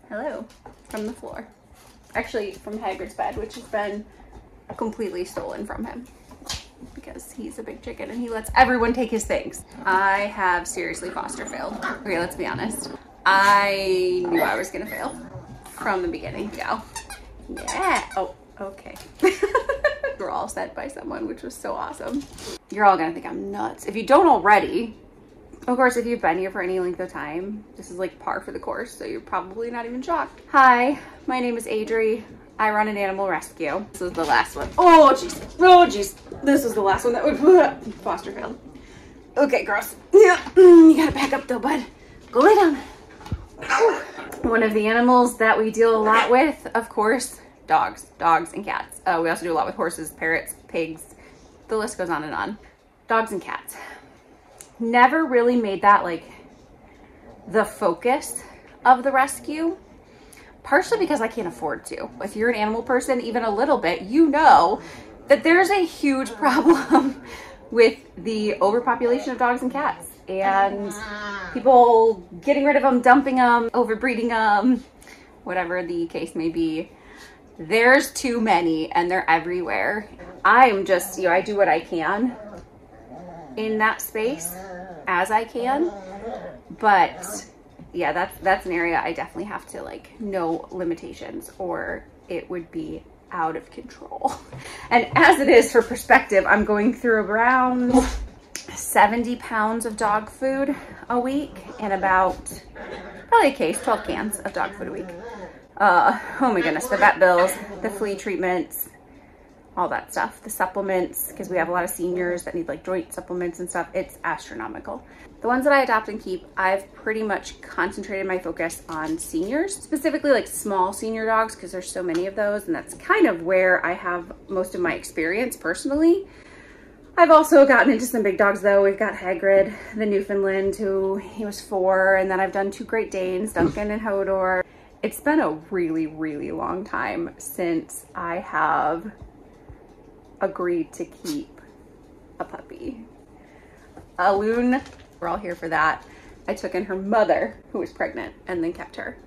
Hello from the floor. Actually from Hagrid's bed, which has been completely stolen from him because he's a big chicken and he lets everyone take his things. I have seriously foster failed. Okay, let's be honest. I knew I was gonna fail from the beginning. Yeah. Oh, okay. We're all sent by someone, which was so awesome. You're all gonna think I'm nuts. If you don't already, of course, if you've been here for any length of time, this is like par for the course, so you're probably not even shocked. Hi, my name is Adri. I run an animal rescue. This is the last one. Oh, jeez. Oh, jeez. This is the last one that would foster failed. Okay, gross. Yeah, you gotta back up though, bud. Go lay down. One of the animals that we deal a lot with, of course, dogs and cats. We also do a lot with horses, parrots, pigs. The list goes on and on. Dogs and cats. Never really made that like the focus of the rescue, partially because I can't afford to. If you're an animal person, even a little bit, you know that there's a huge problem with the overpopulation of dogs and cats and people getting rid of them, dumping them, overbreeding them, whatever the case may be. There's too many and they're everywhere. I'm just, I do what I can in that space as I can, but yeah, that's an area I definitely have to like know limitations or it would be out of control. And as it is, for perspective, I'm going through around 70 pounds of dog food a week and about probably a case, 12 cans of dog food a week. Oh my goodness, the vet bills, the flea treatments, all that stuff, the supplements, because we have a lot of seniors that need like joint supplements and stuff. It's astronomical. The ones that I adopt and keep, I've pretty much concentrated my focus on seniors, specifically like small senior dogs, because there's so many of those, and that's kind of where I have most of my experience personally. I've also gotten into some big dogs though. We've got Hagrid, the Newfoundland, he was 4, and then I've done 2 Great Danes, Duncan and Hodor. It's been a really, really long time since I have agreed to keep a puppy. Loon, we're all here for that. I took in her mother who was pregnant and then kept her.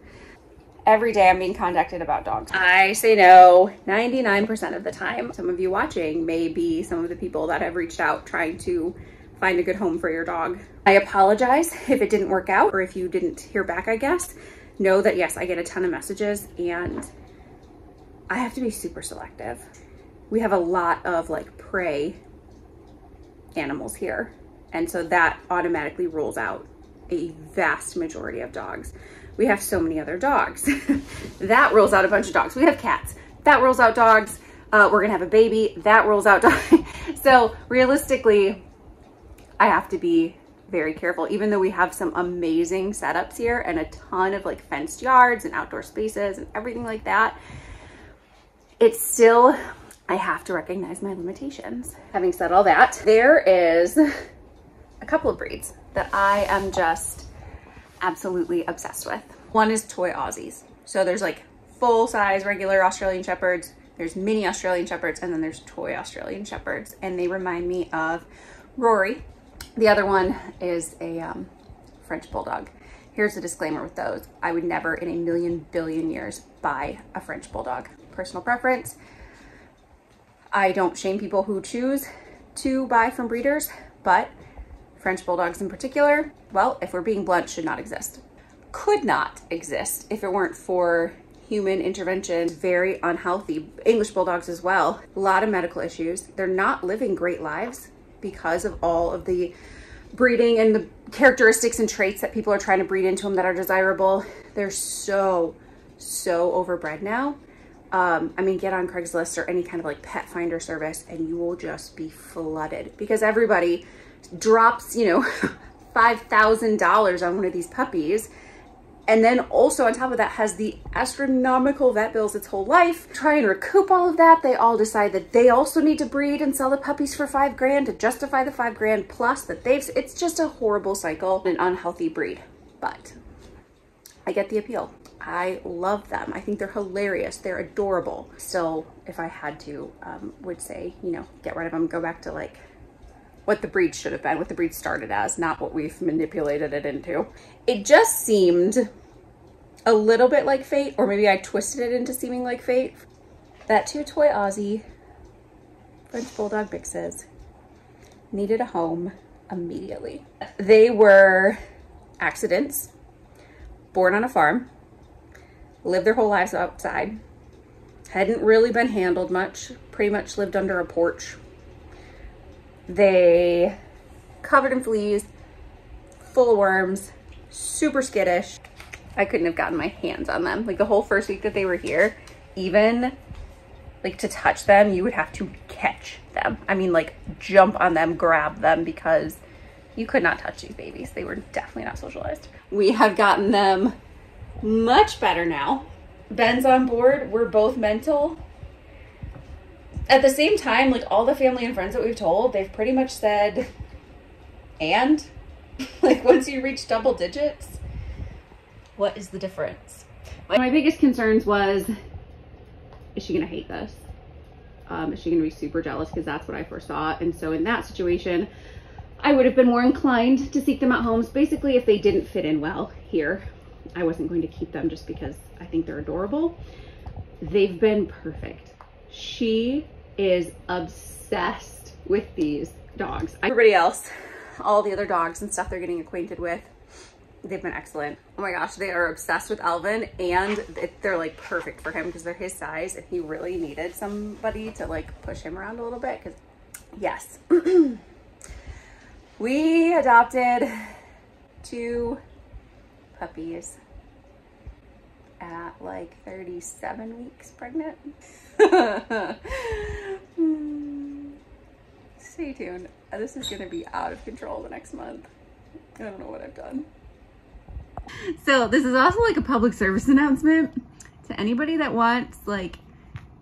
Every day I'm being contacted about dogs. I say no 99% of the time. Some of you watching may be some of the people that have reached out trying to find a good home for your dog. I apologize if it didn't work out or if you didn't hear back, I guess. Know that yes, I get a ton of messages and I have to be super selective. We have a lot of like prey animals here. And so that automatically rules out a vast majority of dogs. We have so many other dogs. That rules out a bunch of dogs. We have cats. That rules out dogs. We're gonna have a baby. That rules out dogs. So realistically, I have to be very careful, even though we have some amazing setups here and a ton of like fenced yards and outdoor spaces and everything like that. It's still, I have to recognize my limitations. Having said all that, there is a couple of breeds that I am just absolutely obsessed with. One is toy Aussies. So there's like full-size regular Australian Shepherds, there's mini Australian Shepherds, and then there's toy Australian Shepherds, and they remind me of Rory. The other one is a French Bulldog. Here's a disclaimer with those. I would never in a million billion years buy a French Bulldog. Personal preference. I don't shame people who choose to buy from breeders, but French Bulldogs in particular, well, if we're being blunt, should not exist. Could not exist if it weren't for human intervention. Very unhealthy. English Bulldogs as well. A lot of medical issues. They're not living great lives because of all of the breeding and the characteristics and traits that people are trying to breed into them that are desirable. They're so overbred now. I mean, get on Craigslist or any kind of like pet finder service and you will just be flooded because everybody drops, you know, $5,000 on one of these puppies. And then also on top of that has the astronomical vet bills its whole life. Try and recoup all of that. They all decide that they also need to breed and sell the puppies for $5 grand to justify the $5 grand plus that it's just a horrible cycle, an unhealthy breed. But I get the appeal. I love them. I think they're hilarious. They're adorable. So if I had to, would say, you know, get rid of them, go back to like what the breed should have been, what the breed started as, not what we've manipulated it into. It just seemed a little bit like fate, or maybe I twisted it into seeming like fate, that 2 toy Aussie French Bulldog mixes needed a home immediately. They were accidents, born on a farm, lived their whole lives outside, hadn't really been handled much, pretty much lived under a porch. They covered in fleas, full of worms, super skittish. I couldn't have gotten my hands on them. Like the whole first week that they were here, even like to touch them, you would have to catch them. I mean, like jump on them, grab them, because you could not touch these babies. They were definitely not socialized. We have gotten them much better now. Ben's on board. We're both mental. At the same time, like all the family and friends that we've told, they've pretty much said, and like once you reach double digits, what is the difference? One of my biggest concerns was, is she gonna hate this? Is she gonna be super jealous? Because that's what I foresaw. And so in that situation, I would have been more inclined to seek them out homes. Basically, if they didn't fit in well here, I wasn't going to keep them just because I think they're adorable. They've been perfect. She is obsessed with these dogs. Everybody else, all the other dogs and stuff they're getting acquainted with, they've been excellent. Oh my gosh, they are obsessed with Alvin, and they're like perfect for him because they're his size, and he really needed somebody to like push him around a little bit. Because yes, we adopted 2 puppies at like 37 weeks pregnant. Stay tuned. This is gonna be out of control the next month. I don't know what I've done. So this is also like a public service announcement to anybody that wants like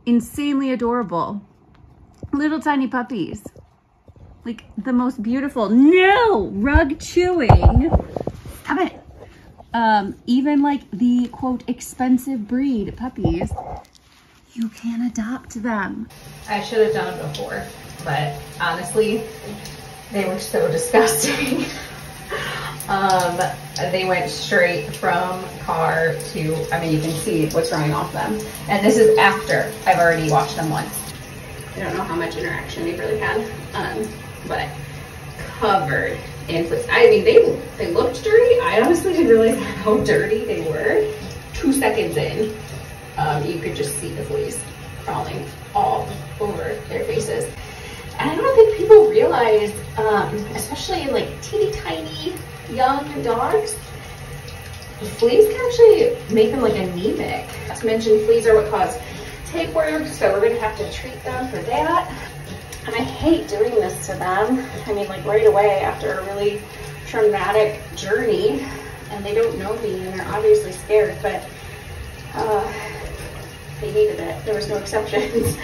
insanely adorable little tiny puppies. Like the most beautiful, no, rug chewing, stop it. Even like the quote expensive breed puppies, you can adopt them. I should have done it before, but honestly, they were so disgusting. They went straight from car to, I mean, you can see what's running off them. And this is after I've already washed them once. I don't know how much interaction they've really had, but covered in fleas. I mean, they looked dirty. I honestly didn't realize how dirty they were. 2 seconds in, you could just see the fleas crawling all over their faces. And I don't think people realize, especially in like teeny tiny young dogs, fleas can actually make them like anemic. Not to mention, fleas are what cause tapeworm, so we're gonna have to treat them for that. And I hate doing this to them. I mean, like right away after a really traumatic journey, and they don't know me and they're obviously scared, but they needed it. There was no exceptions.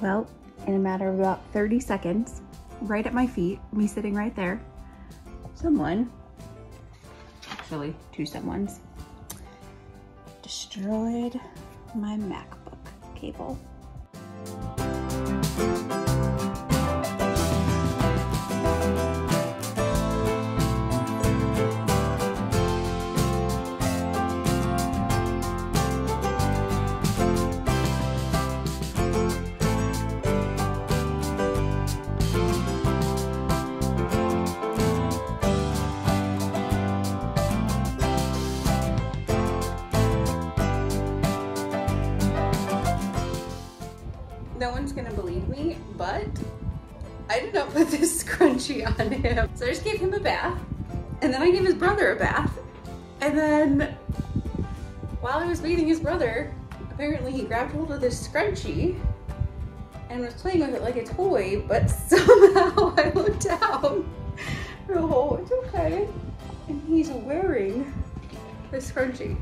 Well, in a matter of about 30 seconds, right at my feet, me sitting right there, someone, actually 2 someones, destroyed my MacBook cable. one's gonna believe me, but I did not put this scrunchie on him. So I just gave him a bath, and then I gave his brother a bath, and then while I was bathing his brother, apparently he grabbed hold of this scrunchie and was playing with it like a toy, but somehow I looked down. Oh, it's okay. And he's wearing this scrunchie.